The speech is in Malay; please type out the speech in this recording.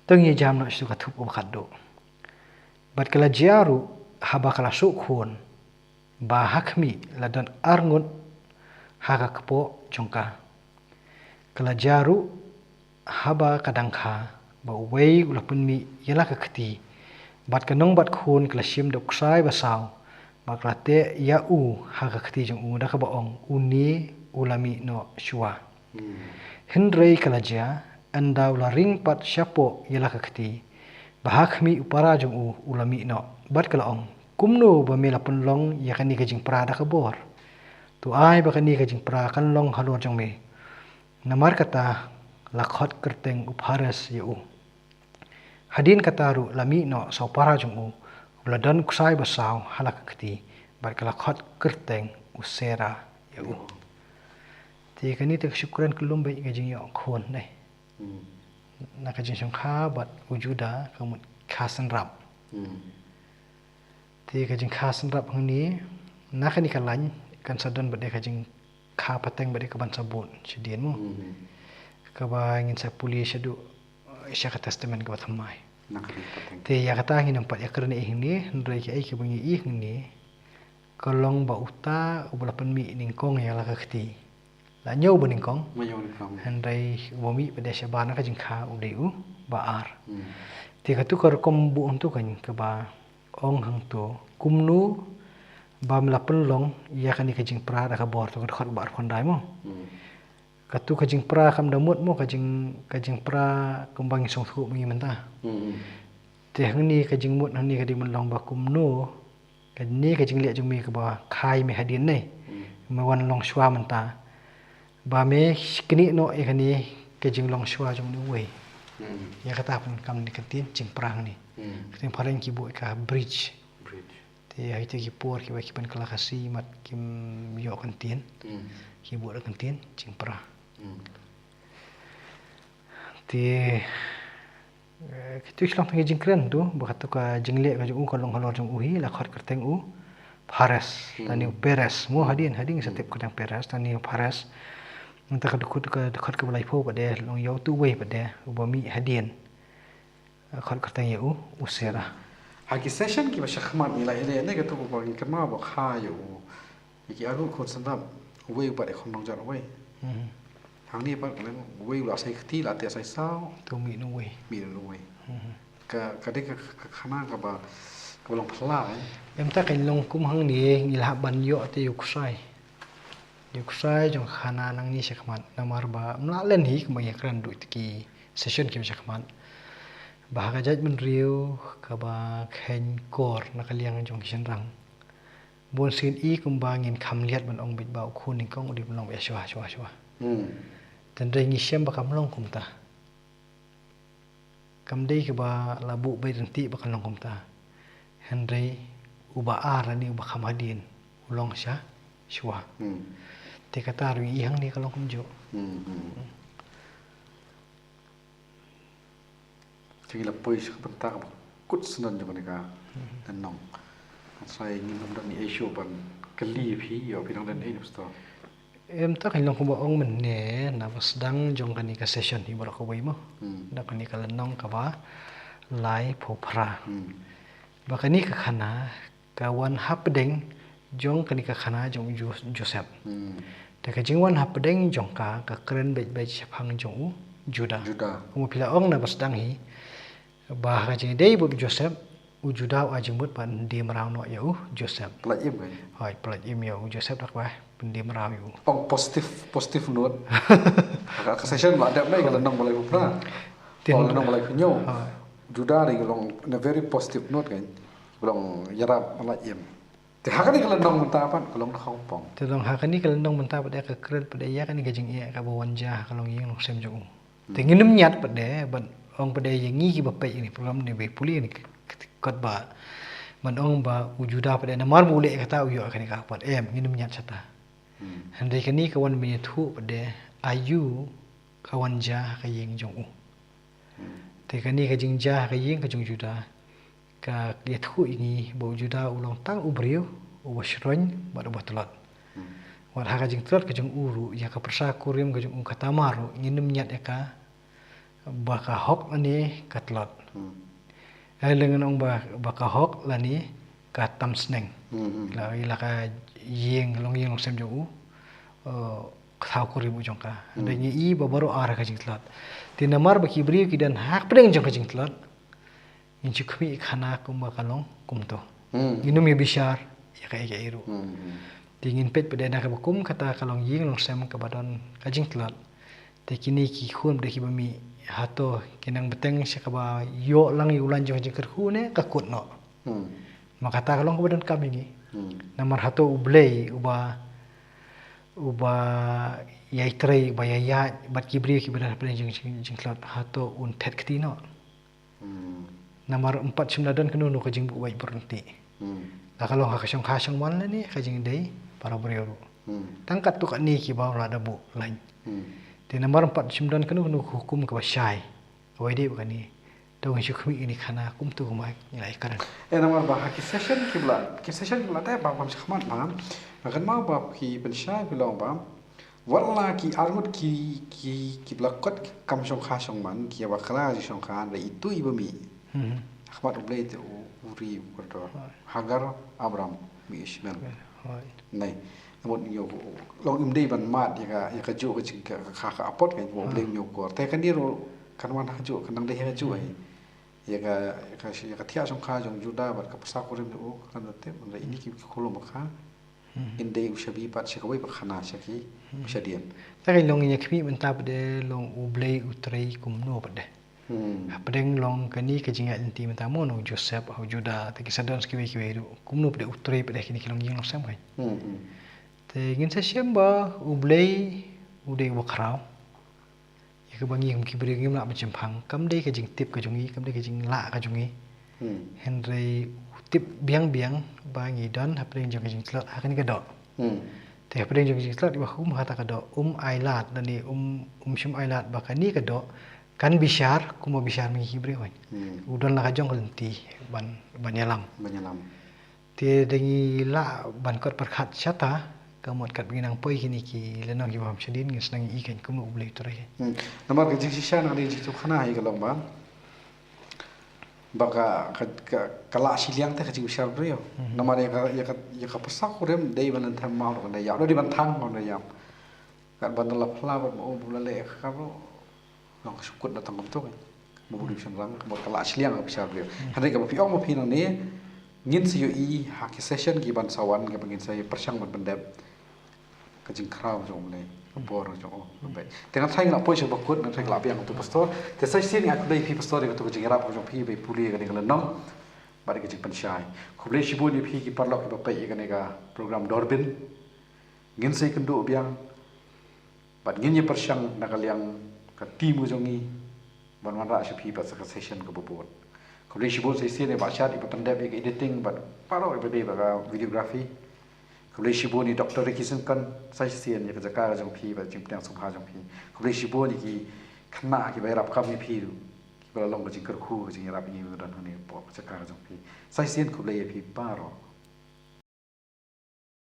teng ye jam no su ka thup ubakat do bat kala jiaru haba kala sukhun ba hakmi ladan arngun haka kepo jongka kala jaru haba kadangkha ba wei ulapun mi yala ka khati bat kanong bat khun kala sim dok sai ba saw ba kala te ya u haka khati jong u da ka ba ong uni ulami no shua hindrei kala ja anda ula ring pat syapo yala ka khati ba hakmi upara jong u ulami no bat kala ong kumno ba mela pun long ya kani ka jing pra da ka bor tu ai ba kani ka jing pra kan long halor jong me namar kata lakhot kerteng upharas yu hadin kataru lami no so para jong u uladan kusai basaw halak khati bar lakhot kerteng usera yu ti kani te syukran kulum bai ka jing yo khon dai na ka jing kha bat wujuda kamut khasan rap ti ka jing khasan rap hangni na kani kalan kan sadon bade ka jing kha pateng bade ka ban sabun sidien mo ka ba ngin sa pulis adu isya ka testament ka bathamai te ya kata ngin empat ya kerni ihni ndrai ki ai ki bungi ihni kolong ba uta ubalapan mi ningkong ya la ka khti la nyau ba ningkong handai womi bade shabana ka jing kha udeu ba ar te ka tu kar kom bu untu kan ka ba ong hang to kumnu ba melapan long ya kan ni ka jing pra da ka bor to ka khot bar khondai mo katu kajing pra kam damut mo kajing pra kembang song thu mi menta te hangni kajing mut hangni kadi menlong ba kumno kani kajing le jung mi ka ba khai me hadin nei ma wan long shwa menta ba me kini no e kani kajing long shwa jung ni we ya kata pun kam ni katin jing prang ni katin pareng ki bu ka bridge te ai te ki por ki ba ki pan kala kasi mat kim yo kantin ki bu kantin jing pra ti kitu islam panggil jingkren tu bakatu ka jingle ka jung kolong halor jung uhi la khot kerteng u pares tani peres mo hadin setep kudang peres tani pares minta ka dukut ka khot ka balai pho bade long yau tu we bade ubami hadin khot kerteng ya u usera hagi session ki ba shakhmat ni la ile ne ka tu ba ki kama ba kha yo ki aru khot sandam we ba de khom long jar we hang ni ba kan we la sai khti la te sai sao tu mi no we ka de ka khana ka ba ka long phla em ta kan long kum hang ni ngila ban yo te yuksai jong khana nang ni shakman namar ba na len hi kma ya kran du ki session ki shakman ba ga judgment riu ka ba khen kor na ka liang jong kishan rang bon sin i kum ba ngin kham liat ban ong bit ba khu ning kong di long ya shwa dan rengi siam bakam long kumta kam dei ke ba labu bai renti bakam long kumta henry uba arani uba khamadin ulong sha shwa te kata ru i hang ni kalong kumjo tigi la pois ka panta ka kut sunan jo ka dan nong sai ni nom dan ni issue ban kali phi yo pi dang dan ei sto em ta kan long ko ong men ne na wasdang jong kani ka session hi bor ko bai mo da kani ka lanong ka ba lai phopra ba kani ka khana ka wan hapdeng jong kani ka khana jong joseph te ka jing wan hapdeng jong ka kren be phang jong juda ko pila ong na wasdang hi ba ka jing dei bo joseph ujuda ajimut pan di merau no ya joseph pelaim kan hai pelaim ya joseph dak ba pendim merau yu ong positif note ka session ba ada mai kalau nong balai pura kalau nong balai kunyo juda ri long in a very positive note kan long yarap pelaim te hakani kalau nong menta apa kalau nong pong te long hakani kalau nong menta pada ka kren pada ya kan gajing ya ka bawanja kalau yeng long sem jong te nginum nyat pada ban ong pada yang ngi ki bapai ini program ni be puli ni kot ba man ong ba ujuda pada namar mule kata uyo kan ka pat nginum nyat chata handai kani kawan me thu pada ayu kawan ja ka yeng jong te kani ka jingja ka yeng ka jong juda ka ye thu ini bo juda ulong tang ubriu ubashroin ba batlat war ha ka jing trot ka jong uru ya ka persa kurim ka jong katamaru nginum nyat ya ka bakahok ani katlot lengan ong bakahok lani ka tamsneng la ila ka yeng long sem jo thau ko ribu jong ka dengi I babaro ara ka jingtlot tinamar baki bri ki dan hak pedeng jong ka jingtlot inchu khmi khana kum bakalong kumto inum ye bishar ya ka iru tingin pet pedena ka bakum kata kalong yeng long sem ka badon ka jingtlot te kini ki khum de ki bami hato kinang beteng siya kaba yo lang yulan jong jingker hune kakut no makata kalong kebadan kami ni namar hato ublei uba yai trei ba ya bat kibri ki badan pen jing klot hato un tet ktino namar 4 semladan kenu no kajing bu wai berhenti la kalong ka kasong wan la ni kajing dei para beriru tangkat tu kat ni ki ba la da bu lain di nomor 4 semdan kenu hukum ke basyai awai dia bukan ni dong syukmi ini kana kum tu mai nilai karan nomor bah ki session kibla ta ba pam khmat pam akan mau ba ki pensyai bilong pam wala ki armut ki blakot kam song kha song man ki ba khala ji song kha da itu ibami khmat ublei tu uri ko hagar abram mi ismail nei một nhiều long im đây ban mat ya ka ju ka ka apot ka bo blem yo ko te kan ni ro kan wan ha ju kan dang de ha ju ai ya ka thia song kha jong juda bat ka pasa ko rim o kan te man ini ki kholo ma kha in dei u shabi pat se ka wai ba khana se ki shadian ta kai long ya khmi man ta de long u blei u trei kum no ba de pedeng long kani ka jinga inti man ta mo no joseph au juda te ki sadan ski ki ru kum no de u trei pa de kini long yeng long sam kai te ngin sa siamba ublei udei wakrau ya ke bangi hum kibri ngim la macam phang kam dei ka jing tip ka jungi kam dei ka jing la ka jungi henry tip biang bangi dan hapring jong jing slot hakan ka do te hapring jong jing slot ba hum hata ka do ailat dan ni shum ailat ba kan ni ka do kan bishar kuma bishar mi kibri oi udon la ka jong lenti ban yalam te dengi la ban kot perkhat chata kamot kat binang poi kini ki lenong ki bam sedin ngis nang ikan kum ublei tore namar ke jing sisha nang jing tu khana hi kalong ba baka kala siliang te jing shar brio namar ya ka pasak kurem dei ban tham mau ko ya do di ban thang ko ya kat ban la phla ban o bula le ka ro nong sukut na tang to mo bulu sham rang mo kala siliang ka shar brio hande ka pi ong mo pi nang ni ngin si i ha ki session ki ban sawan ka bangin sai persang ban bandep ka jing khrau jong le bor jong be tengah thai la poi se bakut na thai la piang tu pastor te sai sin ak dei pi pastor ka tu jing rap jong pi be puli ka ni ka nong ba ka jing panchai khuble shibu ni pi ki parlok ka pe ka ni ka program dorbin ngin sai kendu biang bat ngin ye persang na ka liang ka timu jongi ban wan ra se pi pas ka session ka bobot khuble shibu sai sin e ba chat i patandep e editing bat paro e be ba videography khuble shibu ni doctor kisan kan sai sin ye ka jaka jong pi ba jing tang sum ha jong pi khuble shibu ni ki khna ki ba rap kam ni pi ki ba long ka jing kar khu jing rap ni dan ni po jaka jong pi sai sin khuble ye pi paro